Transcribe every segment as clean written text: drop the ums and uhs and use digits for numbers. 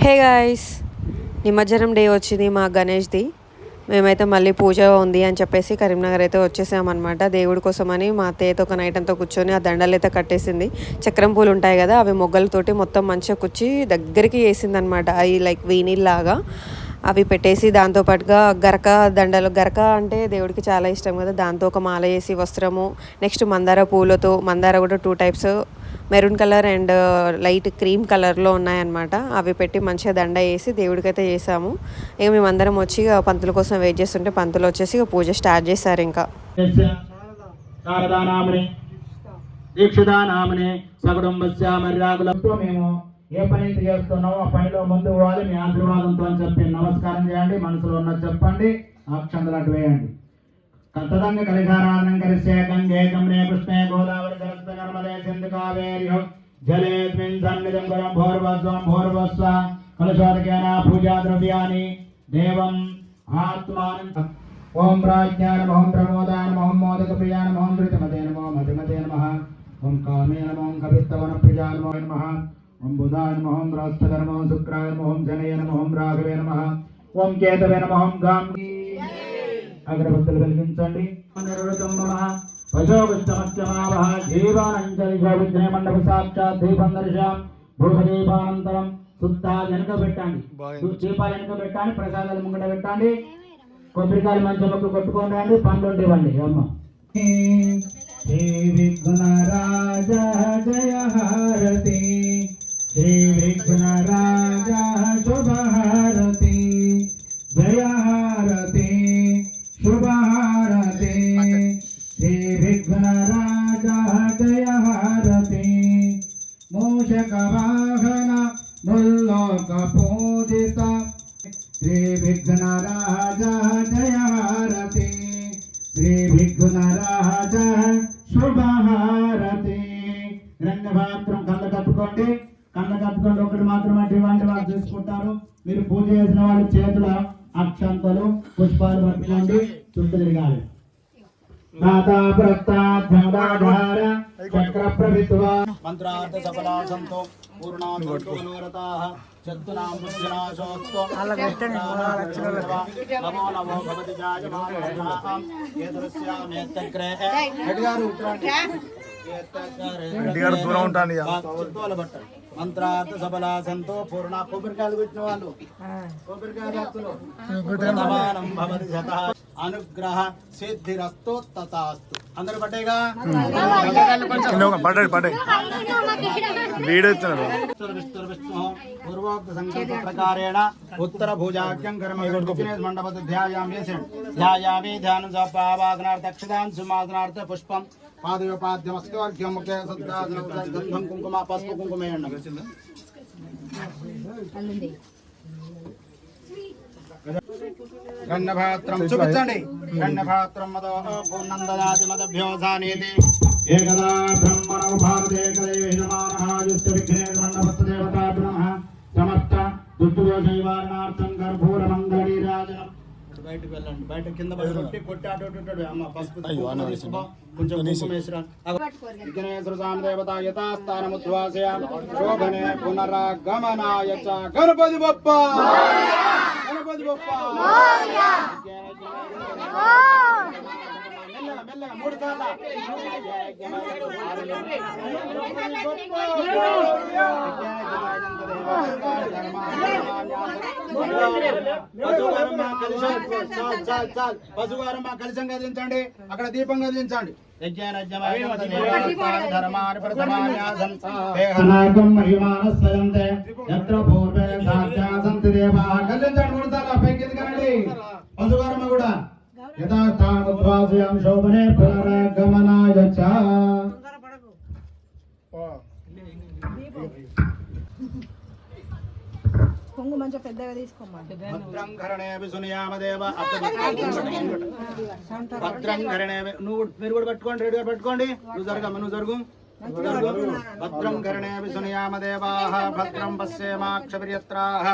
Hey guys, నిమజ్జనం day వచ్చింది మా గణేష్ది. మేమైతే మళ్ళీ పూజ ఉంది అని చెప్పేసి కరీంనగర్ అయితే వచ్చేసామన్నమాట. దేవుడి కోసమని మా అత్తయ్యతో ఒక నైట్ అంతా కూర్చొని ఆ దండలు అయితే కట్టేసింది. చక్రం పూలు ఉంటాయి కదా, అవి మొగ్గలతోటి మొత్తం మంచిగా కుచ్చి దగ్గరికి వేసింది అనమాట. అవి లైక్ వీణిల్లాగా అవి పెట్టేసి దాంతోపాటుగా గరక దండలు, గరక అంటే దేవుడికి చాలా ఇష్టం కదా, దాంతో ఒక మాల వేసి వస్త్రము, నెక్స్ట్ మందార పూలతో, మందార కూడా 2 types, maroon colour and light cream కలర్లో ఉన్నాయన్నమాట. అవి పెట్టి మంచిగా దండ వేసి దేవుడికైతే చేసాము. ఇక మేమందరం వచ్చి పంతుల కోసం వెయిట్ చేస్తుంటే పంతులు వచ్చేసి ఇక పూజ స్టార్ట్ చేశారు. ఇంకా మేము ఏ పని చేస్తున్నామో ఆ పనిలో ముందు పోవాలి. మీ ఆశీర్వాదంతో అని చెప్పి నమస్కారం చేయండి. మనసులో ఉన్నది చెప్పండి, అక్షంతలు అటు వేయండి. కర్తదంగ కలిశారాధనం కరిష్యే గంగే గమ్నే కృష్ణే గోదావరి సరస్వతి నర్మదే సింధు కావేరి జలేస్మిన్ సన్నిధిం గురం భోర్వస్వం భోర్వస్వ కలశోదకేన పూజా ద్రవ్యాని దేవం ఆత్మానం. ఓం ప్రాజ్ఞాన ఓం ప్రమోదాన ఓం మోదక ప్రియాన ఓం ధృతిమతే నమో మతిమతే నమః. ఓం కామే నమో కవిత్తవన ప్రియాన నమః. ఓం బుధాయ నమః ఓం బృహస్పతి నమః శుక్రాయ నమః ఓం శనయ నమః ఓం రాఘవే నమః ఓం కేతవే నమః ఓం గాంగీ. అగరబత్తులు వెలిగించండి. మండప సాక్షాత్ దీపం దర్శనం భూమదీపానంతరం సుత్తా వెనుక పెట్టండి, దీపాలు వెనుక పెట్టండి, ప్రసాదాలు ముంగట పెట్టండి, కొబ్బరికాయలు మంచి మొక్కు కొట్టుకొని రండి, పండ్లు ఇవ్వండి. అమ్మ శ్రీ విఘ్నరాజ జయ హారతి, శ్రీ విఘ్నరాజ శుభహారతి, జయ హారతి శుభహారతి, శ్రీ విఘ్నరాజ జయ హారతి, మూషక వాహన ముల్లోక పూజిత, శ్రీ విఘ్నరాజ జయ హారతి, శ్రీ విఘ్నరాజ శుభహారతి. రంగభాత్రం కళ్ళ కట్టుకోండి, కళ్ళ కట్టుకోండి. ఒకటి మాత్రం అటువంటి వాళ్ళు చేసుకుంటారు. మీరు పూజ చేసిన వాళ్ళ చేతుల అక్షంతలు పుష్పాలు పట్టుకోండి, చుట్టూ తిరగాలి. మంత్రార్థ సఫలాసంతో పూర్ణాసంతో అనువరతాః చతునాం బుద్ధినాశోస్తో నమో నమో భవతి జాయమానః ఏదృశ్యామేత్తగ్రే హెడ్గారు హెడ్గారు దూరం ఉంటాండి. మంత్రార్థ సఫలాసంతో పూర్ణ కొబ్బరికాయలు పెట్టిన వాళ్ళు కొబ్బరికాయలు భవతి శతః అనుగ్రహ సిద్ధిరస్తు తథాస్తు. అందరూ పడ్డాయిగా పూర్వోక్త సంకల్ప ప్రకారేణ ఉత్తర భుజాఖ్యం మండప ధ్యాయామి ధ్యానం సపావాదనార్థ అక్షదాన్ సుమాదనార్థ పుష్పం పాదయోపాద్యమస్కర్ఘ్యం ముఖే గంధం కుంకుమ పసుపు కుంకుమేయండి. గణపాత్రం చూపించండి. గణపాత్రం మదో పూర్ణందదాతి మదభ్యోసానేతి ఏకదా బ్రహ్మణో భారతే కదేవిమానహాయుష్ట విఘ్నే మండపస్త దేవతాభ్య నమః. సమస్త దుర్దోషైవారణార్థం కర్పూర మంగళీరాజనం. బయటకు వెళ్ళండి, బయట కింద పడి కొట్టి అటు అమ్మ పసుపు కొంచెం విఘ్నేశ్వర దేవతా యథాస్థానముద్వాసయ శోభనే పునరాగమనాయ చ. గణపతి బప్ప గణపతి బప్ప. మెల్లగా 3 సార్లు పశువారం కలిసం కదిలించండి, అక్కడ దీపం కదిలించండి. పశువారమ్మ కూడా యథాస్థానముద్వాసయామి శోభనే పునరాగమనాయ చ. కొంగు మంచి పెద్దగా తీసుకోమండి. భద్రం కరణేవి సునియామదేవ. భద్రం కరణేవి. మీరు కూడా పట్టుకోండి, రెడీగా పట్టుకోండి. నువ్వు జరగమ్మ, నువ్వు జరుగు. భద్రం కరణేవి సునియామదేవాః భద్రం పశ్యేమాక్షభిర్యత్రాః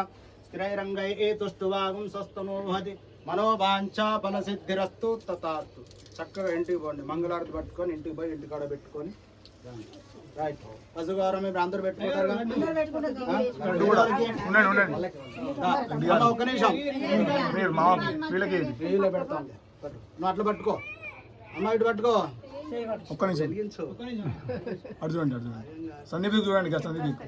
స్థిరైరంగై తుష్టువాగుం స్వస్తమోహతి మనోవాంఛా ఫలసిద్ధిరస్తు తథాస్తు. చక్కగా ఇంటికి పోండి, మంగళారతి పట్టుకొని ఇంటికి పోయి ఇంటికాడ పెట్టుకొని రైట్ పసుగారం మీ ప్రాంతం పెట్టుకుంటారు అందరూ పెట్టుకుంటారు ఒక్క నిమిషం వీళ్ళకి వీళ్ళు పెడతాం నువ్వు అట్లా పట్టుకో అమ్మ ఇటు పట్టుకో ఒక్క నిమిషం అర్జునండి సందీప్ చూడండి సందీప్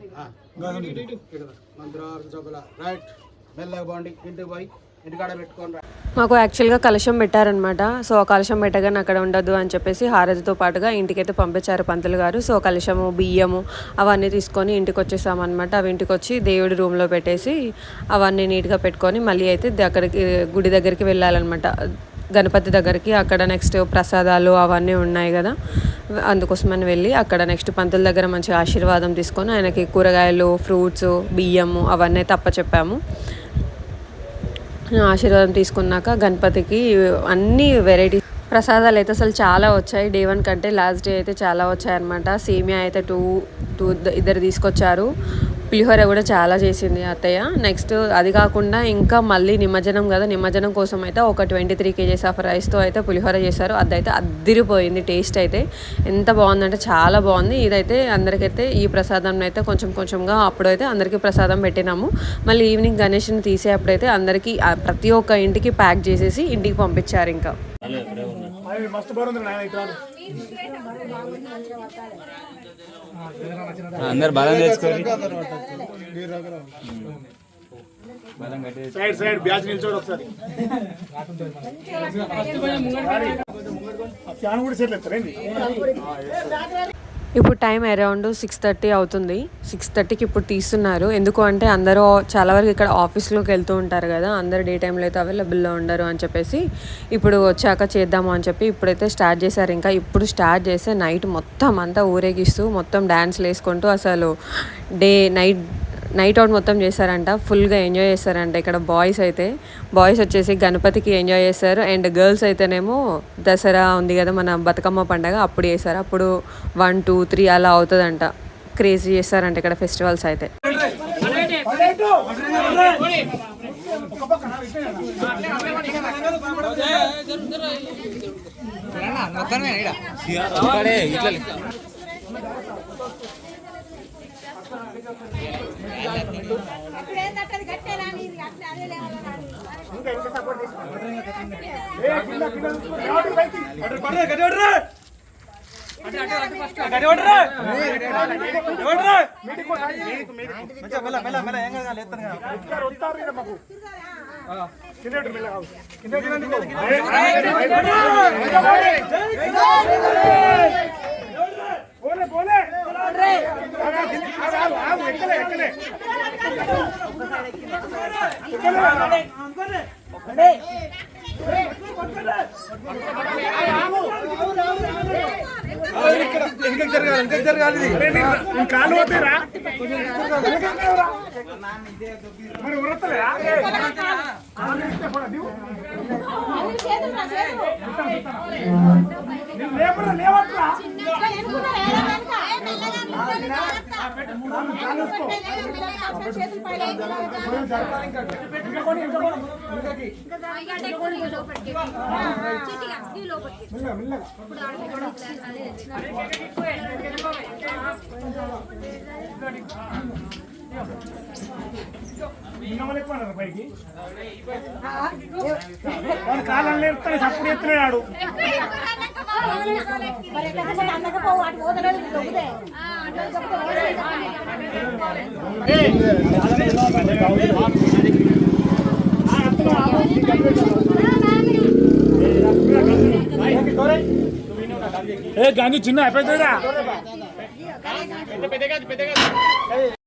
మంత్రాలు చొప్పుల రైట్ మెల్లగా పోండి ఇంటికి పోయి ఇంటికాడ పెట్టుకోండి మాకు యాక్చువల్గా కలశం పెట్టారనమాట. సో ఆ కలశం పెట్టగానే అక్కడ ఉండదు అని చెప్పేసి హారతితో పాటుగా ఇంటికైతే పంపించారు పంతులు గారు. సో కలశము బియ్యము అవన్నీ తీసుకొని ఇంటికి వచ్చేసామన్నమాట. అవి ఇంటికి వచ్చి దేవుడి రూమ్లో పెట్టేసి అవన్నీ నీట్గా పెట్టుకొని మళ్ళీ అయితే అక్కడికి గుడి దగ్గరికి వెళ్ళాలన్నమాట, గణపతి దగ్గరికి. అక్కడ నెక్స్ట్ ప్రసాదాలు అవన్నీ ఉన్నాయి కదా, అందుకోసమని వెళ్ళి అక్కడ నెక్స్ట్ పంతుల దగ్గర మంచిగా ఆశీర్వాదం తీసుకొని ఆయనకి కూరగాయలు, ఫ్రూట్స్, బియ్యము అవన్నీ చెప్పాము. ఆశీర్వాదం తీసుకున్నాక గణపతికి అన్ని వెరైటీ ప్రసాదాలు అయితే అసలు చాలా వచ్చాయి. డే 1 కంటే లాస్ట్ డే అయితే చాలా వచ్చాయన్నమాట. సేమియా అయితే ఇద్దరు తీసుకొచ్చారు. పులిహోర కూడా చాలా చేసింది అత్తయ్య. నెక్స్ట్ అది కాకుండా ఇంకా మళ్ళీ నిమజ్జనం కదా, నిమజ్జనం కోసం అయితే ఒక 23 kgs ఆఫ్ రైస్తో అయితే పులిహోర చేశారు. అదైతే అద్దిరిపోయింది. టేస్ట్ అయితే ఎంత బాగుందంటే చాలా బాగుంది. ఇదైతే అందరికైతే ఈ ప్రసాదం అయితే కొంచెంగా అప్పుడైతే అందరికీ ప్రసాదం పెట్టినాము. మళ్ళీ ఈవినింగ్ గణేష్ని తీసేటప్పుడైతే అందరికీ ప్రతి ఒక్క ఇంటికి ప్యాక్ చేసేసి ఇంటికి పంపించారు. ఇంకా మస్తు బాగుంది అందరు బలం చేసుకోండి. సైడ్ సైడ్ బ్యాచ్ నిల్చోడు ఒకసారి ఫ్యాన్ కూడా సెట్ ఎత్తారండి. ఇప్పుడు టైం అరౌండ్ 6:30 అవుతుంది. 6:30కి ఇప్పుడు తీస్తున్నారు. ఎందుకు అంటే అందరూ చాలా వరకు ఇక్కడ ఆఫీస్లోకి వెళ్తూ ఉంటారు కదా, అందరు డే టైంలో అయితే అవైలబుల్లో ఉండరు అని చెప్పేసి ఇప్పుడు వచ్చాక చేద్దాము అని చెప్పి ఇప్పుడైతే స్టార్ట్ చేశారు. ఇంకా ఇప్పుడు స్టార్ట్ చేస్తే నైట్ మొత్తం అంతా ఊరేగిస్తూ మొత్తం డ్యాన్స్లు వేసుకుంటూ అసలు నైట్ అవుట్ మొత్తం చేశారంట. ఫుల్గా ఎంజాయ్ చేస్తారంట. ఇక్కడ బాయ్స్ వచ్చేసి గణపతికి ఎంజాయ్ చేస్తారు. అండ్ గర్ల్స్ అయితేనేమో దసరా ఉంది కదా మన బతుకమ్మ పండగ, అప్పుడు చేస్తారు. అప్పుడు 1, 2, 3 అలా అవుతుందంట. క్రేజీ చేస్తారంట ఇక్కడ ఫెస్టివల్స్ అయితే. కాలు పోతారా మరి ఉరతలేదా లేపరా లేవట్రా పైకి కాలం లేపుతాడు సప్పుడు ఎత్తున్నాడు. గాంధీ చిన్న అయిపోయిందా